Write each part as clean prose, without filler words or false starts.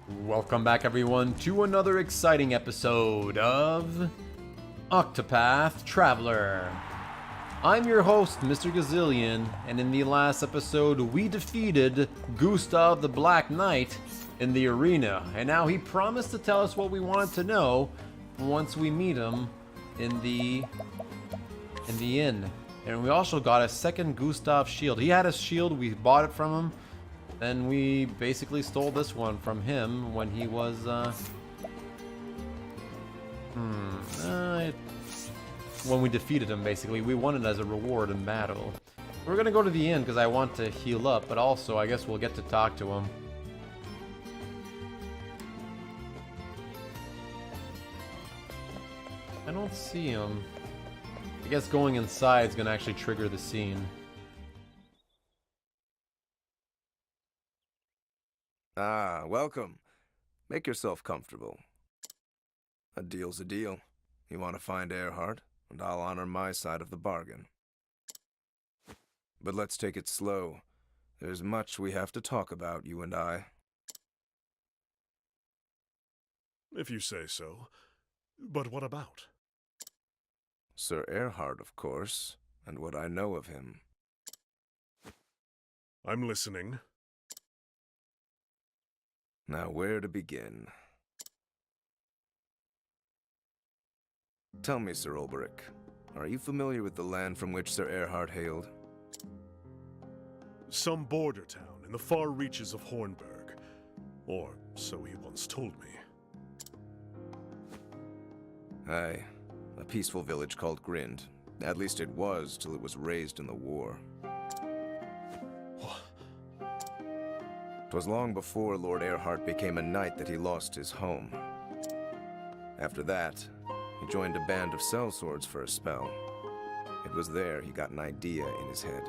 Welcome back, everyone, to another exciting episode of Octopath Traveler. I'm your host, Mr. Gazillion, and in the last episode, we defeated Gustav the Black Knight in the arena, and now he promised to tell us what we wanted to know once we meet him in the inn. And we also got a second Gustav shield. He had a shield, we bought it from him. Then we basically stole this one from him when he was, when we defeated him, basically. We won it as a reward in battle. We're gonna go to the inn because I want to heal up, but also I guess we'll get to talk to him. I don't see him. I guess going inside is gonna actually trigger the scene. Ah, welcome. Make yourself comfortable. A deal's a deal. You want to find Erhardt, and I'll honor my side of the bargain. But let's take it slow. There's much we have to talk about, you and I. If you say so. But what about? Sir Erhardt, of course, and what I know of him. I'm listening. Now, where to begin? Tell me, Sir Olberic, are you familiar with the land from which Sir Erhardt hailed? Some border town in the far reaches of Hornburg. Or so he once told me. Aye, a peaceful village called Grind. At least it was, till it was razed in the war. 'Twas long before Lord Erhardt became a knight that he lost his home. After that, he joined a band of sellswords for a spell. It was there he got an idea in his head.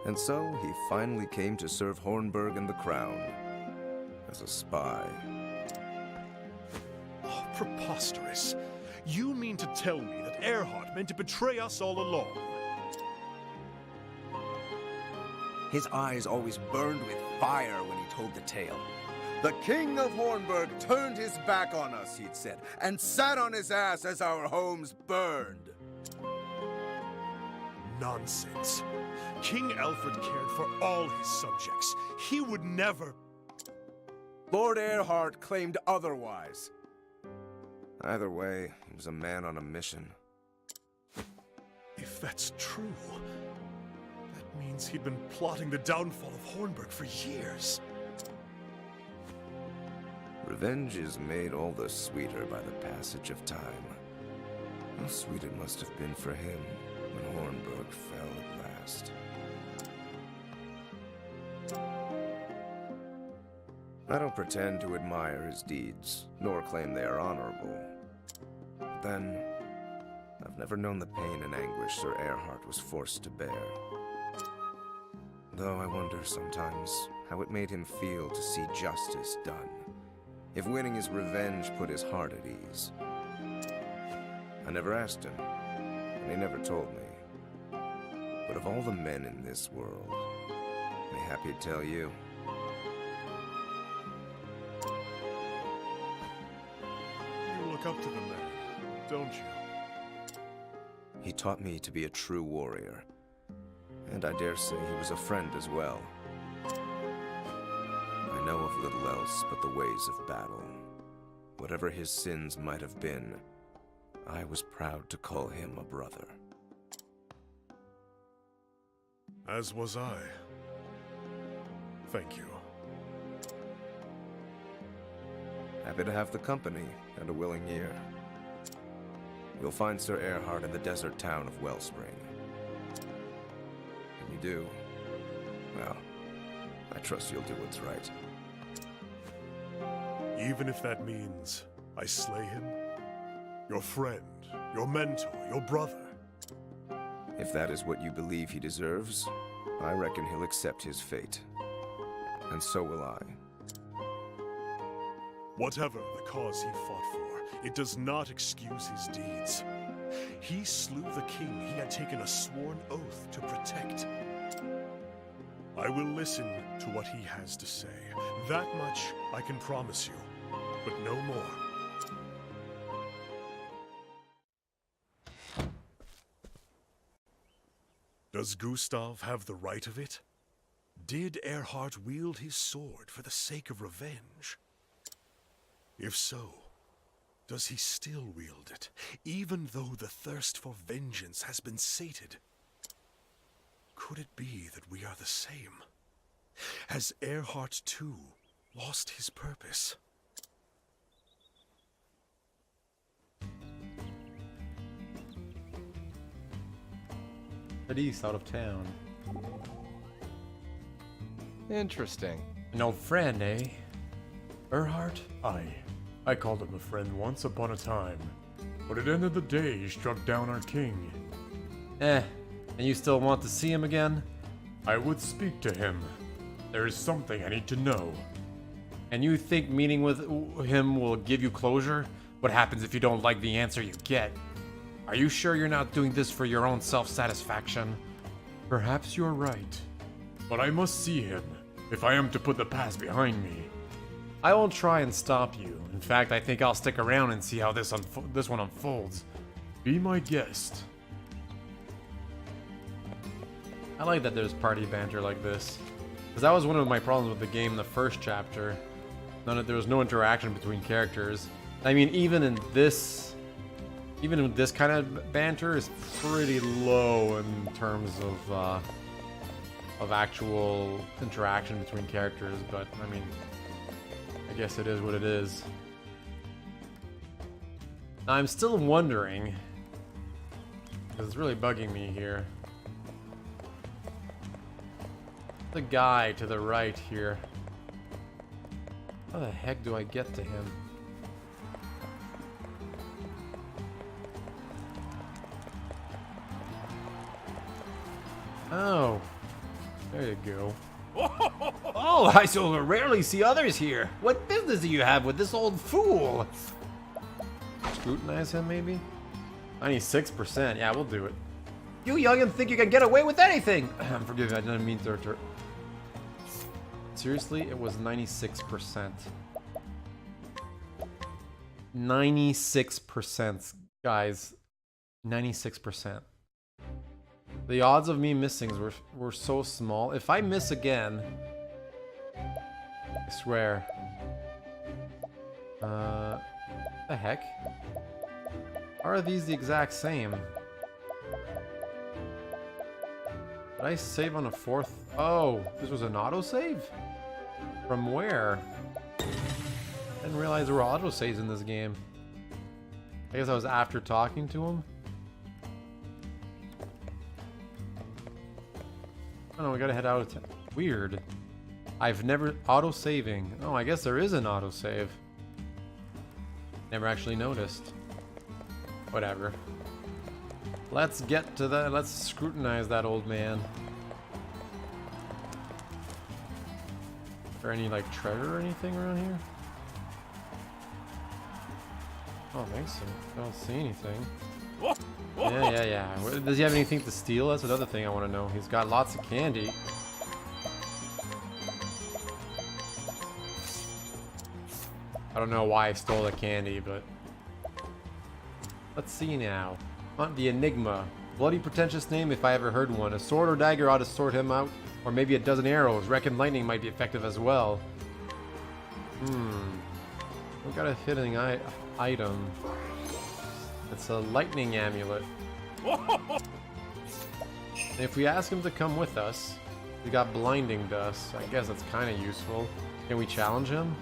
And so he finally came to serve Hornburg and the Crown as a spy. Oh, preposterous. You mean to tell me that Erhardt meant to betray us all along? His eyes always burned with fire when he told the tale. The King of Hornburg turned his back on us, he'd said, and sat on his ass as our homes burned. Nonsense. King Alfred cared for all his subjects. He would never... Lord Erhardt claimed otherwise. Either way, he was a man on a mission. If that's true, that means he'd been plotting the downfall of Hornburg for years. Revenge is made all the sweeter by the passage of time. How sweet it must have been for him when Hornburg fell at last. I don't pretend to admire his deeds, nor claim they are honorable. But then, I've never known the pain and anguish Sir Erhardt was forced to bear. Though I wonder sometimes how it made him feel to see justice done. If winning his revenge put his heart at ease. I never asked him, and he never told me. But of all the men in this world, I'm happy to tell you. You look up to the man, don't you? He taught me to be a true warrior. And I dare say he was a friend as well. I know of little else but the ways of battle. Whatever his sins might have been, I was proud to call him a brother. As was I. Thank you. Happy to have the company and a willing ear. You'll find Sir Erhardt in the desert town of Wellspring. When you do, well, I trust you'll do what's right. Even if that means I slay him? Your friend, your mentor, your brother. If that is what you believe he deserves, I reckon he'll accept his fate. And so will I. Whatever the cause he fought for, it does not excuse his deeds. He slew the king he had taken a sworn oath to protect. I will listen to what he has to say. That much I can promise you, but no more. Does Gustav have the right of it? Did Erhardt wield his sword for the sake of revenge? If so, does he still wield it, even though the thirst for vengeance has been sated? Could it be that we are the same? Has Erhardt, too, lost his purpose? At east, out of town. Interesting. An old friend, eh? Erhardt? I called him a friend once upon a time. But at the end of the day, he struck down our king. And you still want to see him again? I would speak to him. There is something I need to know. And you think meeting with him will give you closure? What happens if you don't like the answer you get? Are you sure you're not doing this for your own self-satisfaction? Perhaps you're right. But I must see him, if I am to put the past behind me. I won't try and stop you. In fact, I think I'll stick around and see how this one unfolds. Be my guest. I like that there's party banter like this. Because that was one of my problems with the game in the first chapter. There was no interaction between characters. I mean, even with this kind of banter is pretty low in terms of actual interaction between characters, but I mean, I guess it is what it is. I'm still wondering, because it's really bugging me here. The guy to the right here. How the heck do I get to him? Oh, there you go. Oh, I so rarely see others here. What business do you have with this old fool? Scrutinize him, maybe? 96%. Yeah, we'll do it. You youngin' think you can get away with anything. Forgive me, I didn't mean to. Seriously, it was 96%. 96%, guys. 96%. The odds of me missing were so small. If I miss again, I swear. The heck? Are these the exact same? Did I save on a fourth? Oh, this was an autosave? From where? Didn't realize there were autosaves in this game. I guess I was after talking to him. Oh no, we gotta head out of town. Weird. I've never... Auto-saving. Oh, I guess there is an autosave. Never actually noticed. Whatever. Let's get to that. Let's scrutinize that old man. Is there any, like, treasure or anything around here? I don't think so. I don't see anything. Yeah. Does he have anything to steal? That's another thing I want to know. He's got lots of candy. I don't know why I stole the candy, but... Let's see now. Hunt the Enigma. Bloody pretentious name if I ever heard one. A sword or dagger ought to sort him out. Or maybe a dozen arrows. Reckon lightning might be effective as well. We got a hitting item. It's a lightning amulet. And if we ask him to come with us, we got blinding dust. I guess that's kind of useful. Can we challenge him?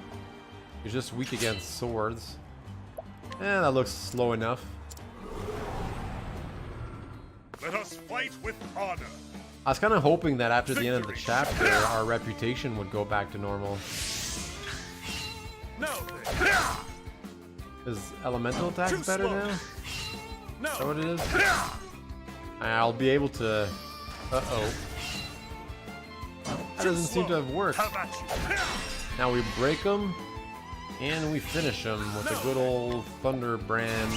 He's just weak against swords. That looks slow enough. Let us fight with honor. I was kind of hoping that after the end of the chapter, our reputation would go back to normal. Now then. Is elemental attacks better now? Is that what it is? I'll be able to... Uh-oh. That doesn't seem to have worked. Now we break them, and we finish them with a good old Thunder Brand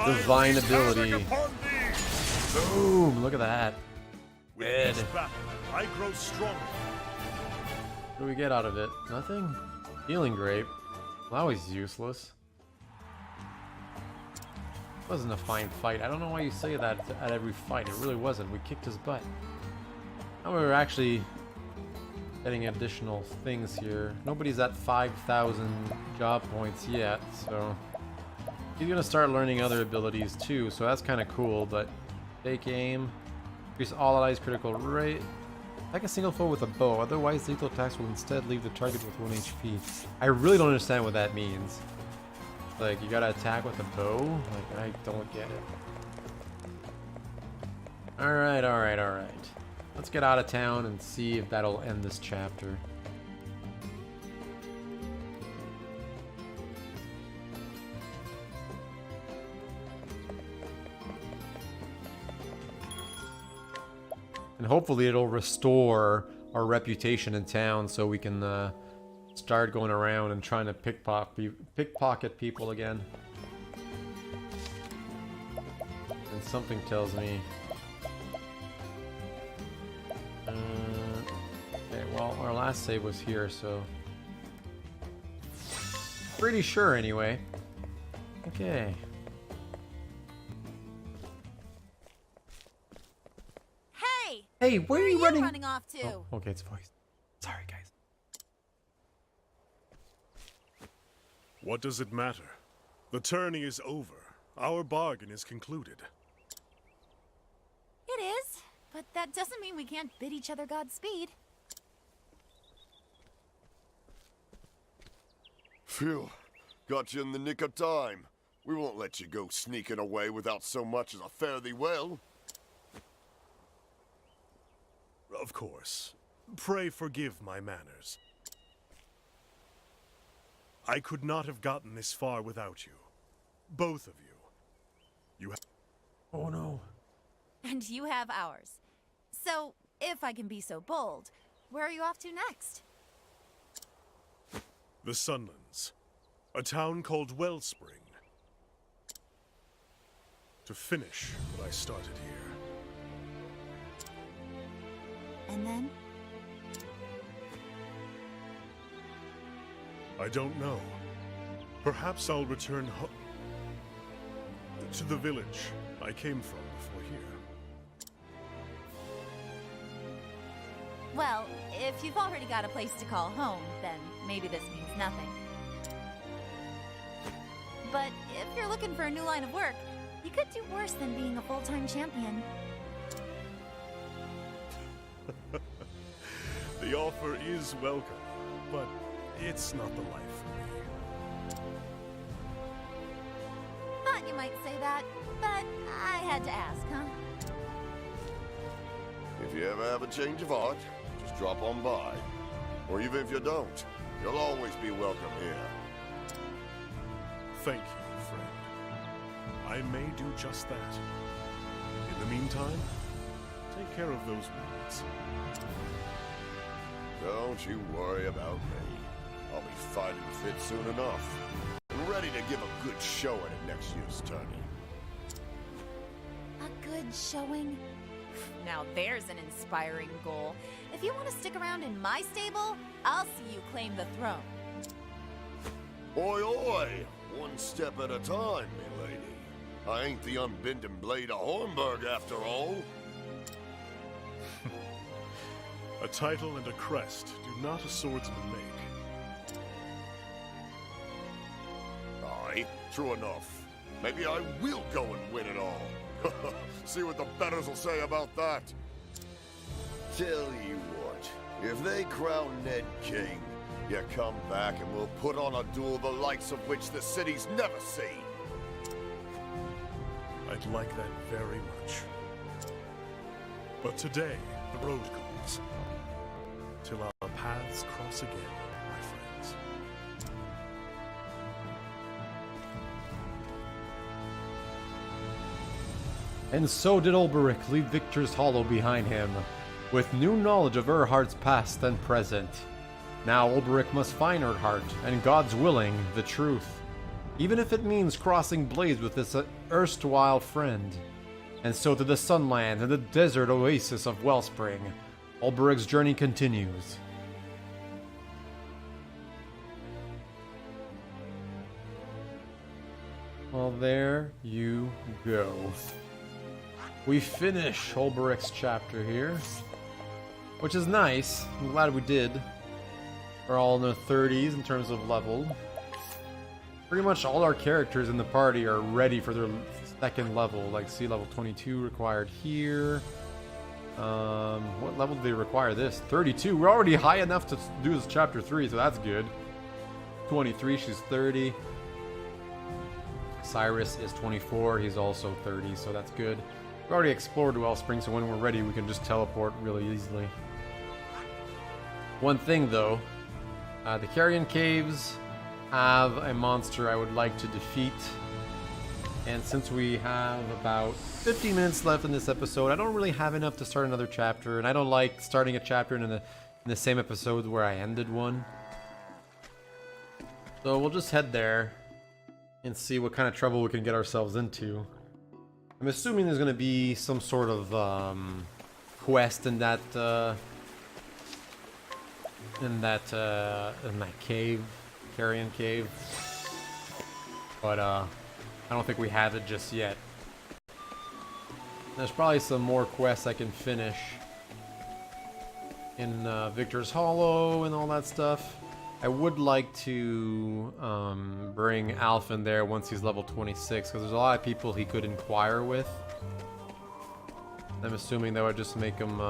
divine ability. Boom! Look at that. With Dead. each battle, I grow stronger. What do we get out of it? Nothing? Healing grape. Well, that was useless. It wasn't a fine fight. I don't know why you say that at every fight. It really wasn't. We kicked his butt. Now we're actually getting additional things here. Nobody's at 5,000 job points yet, so he's gonna start learning other abilities too, so that's kind of cool. But fake aim, increase all allies critical rate, attack a single foe with a bow, otherwise lethal attacks will instead leave the target with 1 HP. I really don't understand what that means. Like, you gotta attack with a bow? Like, I don't get it. Alright, alright, alright. Let's get out of town and see if that'll end this chapter. And hopefully it'll restore our reputation in town so we can start going around and trying to pickpocket people again. And something tells me... okay, well, our last save was here, so... pretty sure, anyway. Okay. Hey, where are you running off to? Oh, okay, it's voice. Sorry, guys. What does it matter? The tourney is over. Our bargain is concluded. It is, but that doesn't mean we can't bid each other Godspeed. Phew, got you in the nick of time. We won't let you go sneaking away without so much as a fare thee well. Of course. Pray forgive my manners. I could not have gotten this far without you. Both of you. You have... Oh no. And you have ours. So, if I can be so bold, where are you off to next? The Sunlands. A town called Wellspring. To finish what I started here. And then? I don't know. Perhaps I'll return to the village I came from before here. Well, if you've already got a place to call home, then maybe this means nothing. But if you're looking for a new line of work, you could do worse than being a full-time champion. The offer is welcome, but it's not the life for me. Thought you might say that, but I had to ask, huh? If you ever have a change of heart, just drop on by. Or even if you don't, you'll always be welcome here. Thank you, friend. I may do just that. In the meantime, take care of those wounds. Don't you worry about me. I'll be fighting fit soon enough. And ready to give a good showing at next year's tourney. A good showing? Now there's an inspiring goal. If you want to stick around in my stable, I'll see you claim the throne. Oi, oi! One step at a time, me lady. I ain't the unbending blade of Hornburg after all. A title and a crest do not a swordsman make. Aye, true enough. Maybe I will go and win it all. See what the betters will say about that. Tell you what, if they crown Ned king, you come back and we'll put on a duel the likes of which the city's never seen. I'd like that very much. But today, the road calls. Till our paths cross again, my friends. And so did Olberic leave Victor's Hollow behind him, with new knowledge of Erhardt's past and present. Now Olberic must find Erhardt, and God's willing, the truth. Even if it means crossing blades with this erstwhile friend. and so to the Sunland and the desert oasis of Wellspring. Olberic's journey continues. Well, there you go. We finish Olberic's chapter here, which is nice. I'm glad we did. We're all in the 30s in terms of level. Pretty much all our characters in the party are ready for their second level, like see level 22 required here. What level do they require this? 32. We're already high enough to do this chapter 3, so that's good. 23, she's 30. Cyrus is 24, he's also 30, so that's good. We already explored Wellspring, so when we're ready, we can just teleport really easily. One thing though, the Carrion Caves have a monster I would like to defeat. And since we have about 50 minutes left in this episode, I don't really have enough to start another chapter, and I don't like starting a chapter in the same episode where I ended one. So we'll just head there and see what kind of trouble we can get ourselves into. I'm assuming there's going to be some sort of quest in that cave, Carrion Cave, but I don't think we have it just yet. There's probably some more quests I can finish in Victor's Hollow and all that stuff. I would like to bring Alf in there once he's level 26, because there's a lot of people he could inquire with. I'm assuming that would just make him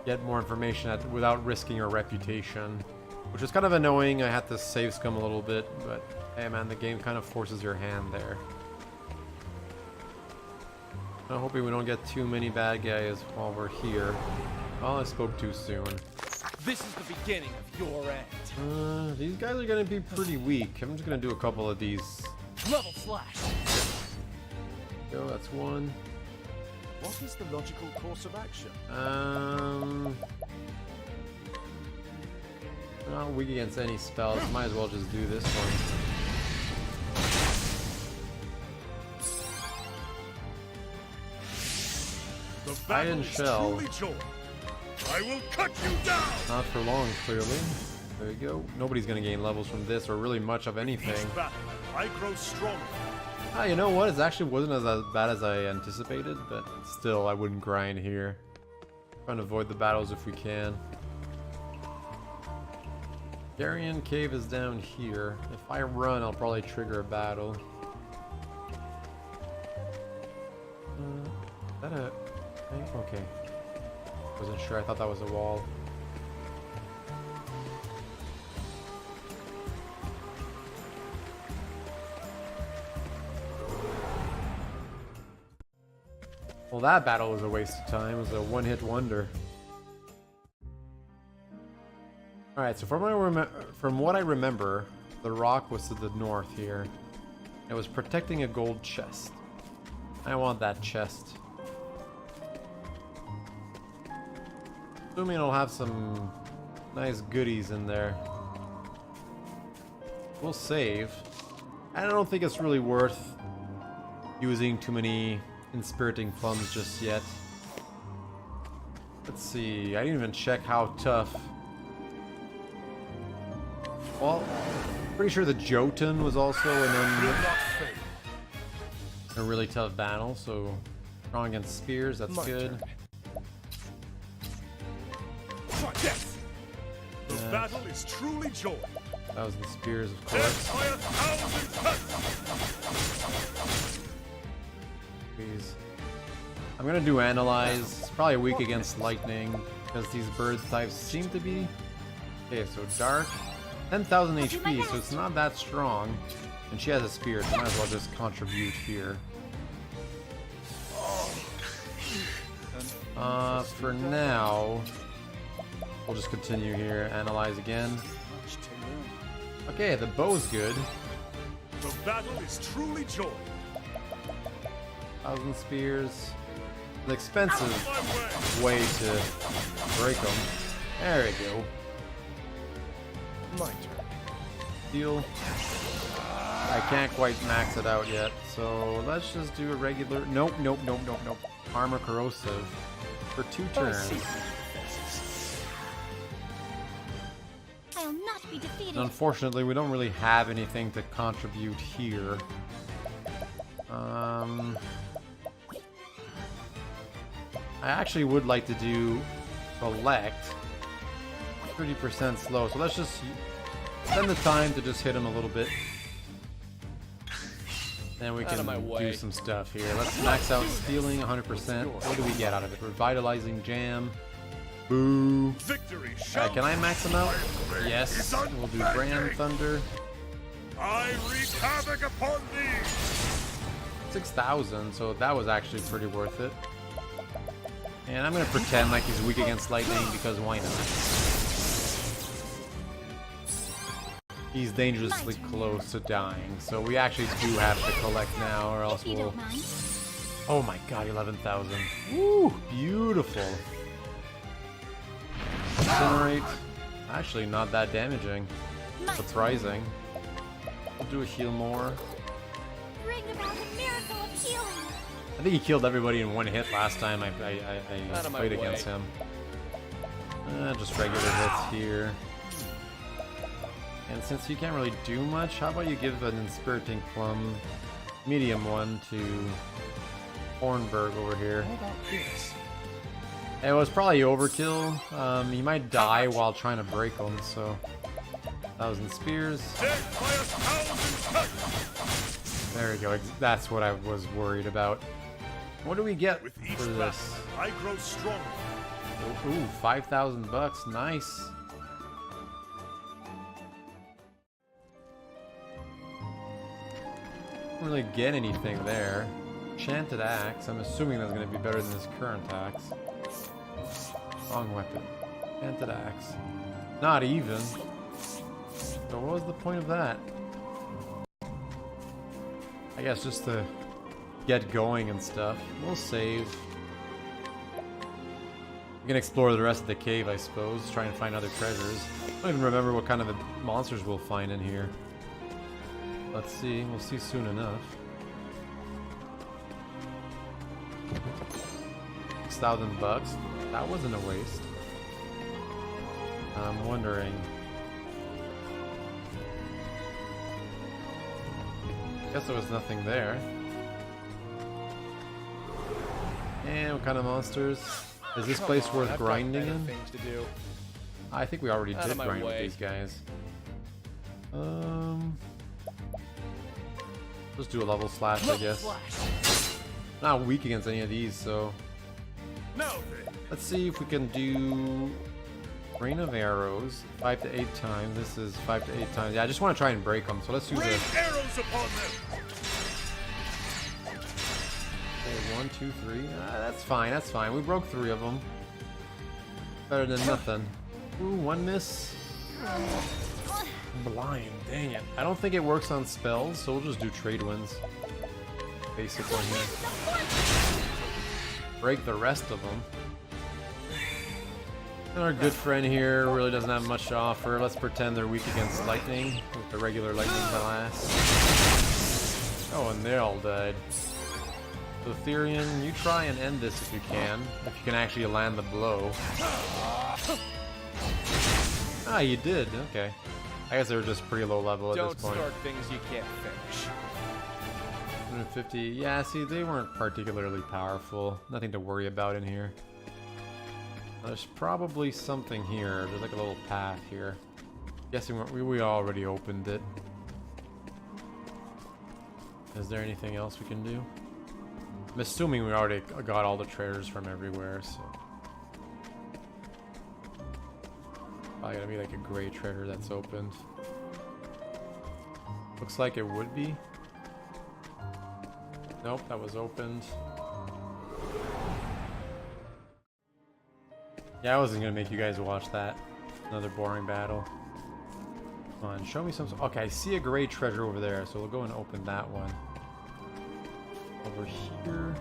get more information without risking our reputation, which is kind of annoying. I had to save scum a little bit, but hey man, the game kind of forces your hand there. I'm hoping we don't get too many bad guys while we're here. Well, I spoke too soon. This is the beginning of your end. These guys are gonna be pretty weak. I'm just gonna do a couple of these. Level slash. Go, that's one. What is the logical course of action? Not weak against any spells. Might as well just do this one. Iron Shell. I will cut you down. Not for long, clearly. There you go. Nobody's gonna gain levels from this, or really much of anything. I grow stronger. Ah, you know what? It actually wasn't as bad as I anticipated, but still, I wouldn't grind here. Trying to avoid the battles if we can. Carrion Cave is down here. If I run, I'll probably trigger a battle. Is that a... Okay. Wasn't sure. I thought that was a wall. Well, that battle was a waste of time. It was a one-hit wonder. Alright, so from what I remember, the rock was to the north here. It was protecting a gold chest. I want that chest. Assuming it'll have some nice goodies in there. We'll save. I don't think it's really worth using too many inspiriting funds just yet. Let's see. I didn't even check how tough. Well, pretty sure the Jotun was also a really tough battle, so strong against spears, that's good. Yes. The battle is truly joy. That was the spears, of course. Please. I'm gonna do analyze. It's probably weak against lightning because these bird types seem to be. Okay, so dark, 10,000 HP, so it's not that strong. And she has a spear, so might as well just contribute here. For now, we'll just continue here. Analyze again. Okay, the bow's good. The battle is truly joy. 1,000 spears. An expensive way to break them. There we go. My turn. Deal. I can't quite max it out yet, so let's just do a regular. Nope. Armor corrosive for 2 turns. I'll not be defeated. Unfortunately, we don't really have anything to contribute here. I actually would like to do select 30% slow, so let's just spend the time to just hit him a little bit. Then we can do some stuff here. Let's max out stealing 100%. What do we get out of it? Revitalizing jam. Boo. Victory Can I max him out? Yes. We'll do Brand Thunder. I wreak havoc upon thee! 6,000, so that was actually pretty worth it. And I'm gonna pretend like he's weak against lightning because why not? He's dangerously close to dying, so we actually do have to collect now, or else we'll. Oh my god, 11,000! Woo, beautiful. Incinerate. Actually, not that damaging. Surprising. We'll do a heal more. Bring about a miracle of healing. I think he killed everybody in 1 hit last time I played against him. Just regular hits here. And since you can't really do much, how about you give an Inspiriting Plum, medium one, to Hornberg over here. It was probably overkill. He might die while trying to break him, so 1,000 spears. There we go. That's what I was worried about. What do we get for this? I grow stronger. Ooh, 5,000 bucks. Nice. Don't really get anything there. Enchanted axe. I'm assuming that's going to be better than this current axe. Wrong weapon. Enchanted axe. Not even. So what was the point of that? I guess just to get going and stuff. We'll save. We can explore the rest of the cave, I suppose. Try and find other treasures. I don't even remember what kind of monsters we'll find in here. Let's see. We'll see soon enough. 6,000 bucks. That wasn't a waste. I'm wondering. Guess there was nothing there. And what kind of monsters? Is this place worth grinding in? I think we already did grind with these guys. Let's do a level slash, I guess. Not weak against any of these, so. Let's see if we can do Rain of Arrows 5 to 8 times. This is 5 to 8 times. Yeah, I just want to try and break them. So let's do this. Arrows upon them. Okay, 1, 2, 3. That's fine. That's fine. We broke 3 of them. Better than nothing. Ooh, 1 miss. Blind. Dang it. I don't think it works on spells, so we'll just do trade wins. Basic one here. Break the rest of them. And our good friend here really doesn't have much to offer. Let's pretend they're weak against lightning with the regular lightning blast. Oh, and they all died. So Therian, you try and end this if you can actually land the blow. Ah, you did. Okay. I guess they were just pretty low level at this point. Don't start things you can't finish. 150. Yeah, see, they weren't particularly powerful. Nothing to worry about in here. There's probably something here. There's like a little path here. Guessing we already opened it. Is there anything else we can do? I'm assuming we already got all the treasures from everywhere, so. Probably gotta be like a gray treasure that's opened. Looks like it would be. Nope, that was opened. Yeah, I wasn't gonna make you guys watch that. Another boring battle. Come on, show me some. Okay, I see a gray treasure over there, so we'll go and open that one. Over here.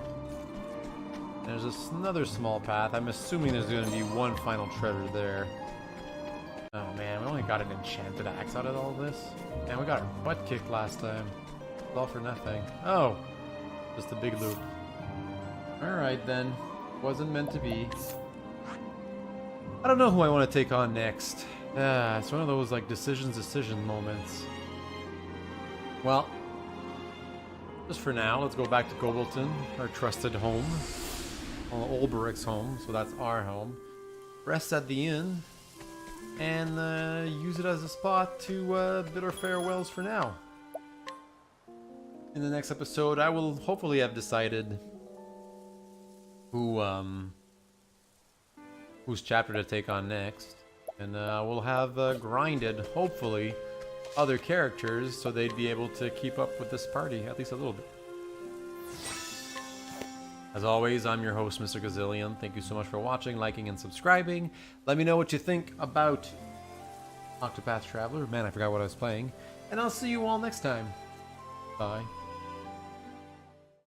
There's another small path. I'm assuming there's gonna be one final treasure there. Oh man, we only got an enchanted axe out of all this. And we got our butt kicked last time. It's all for nothing. Oh, just a big loop. Alright then. Wasn't meant to be. I don't know who I want to take on next. It's one of those like decision moments. Well, just for now, let's go back to Gobleton, our trusted home. Well, Olberic's home, so that's our home. Rest at the inn, and use it as a spot to bid our farewells for now. In the next episode, I will hopefully have decided whose chapter to take on next, and we'll have grinded, hopefully, other characters so they'd be able to keep up with this party, at least a little bit. As always, I'm your host, Mr. Gazillion. Thank you so much for watching, liking, and subscribing. Let me know what you think about Octopath Traveler. Man, I forgot what I was playing. And I'll see you all next time. Bye.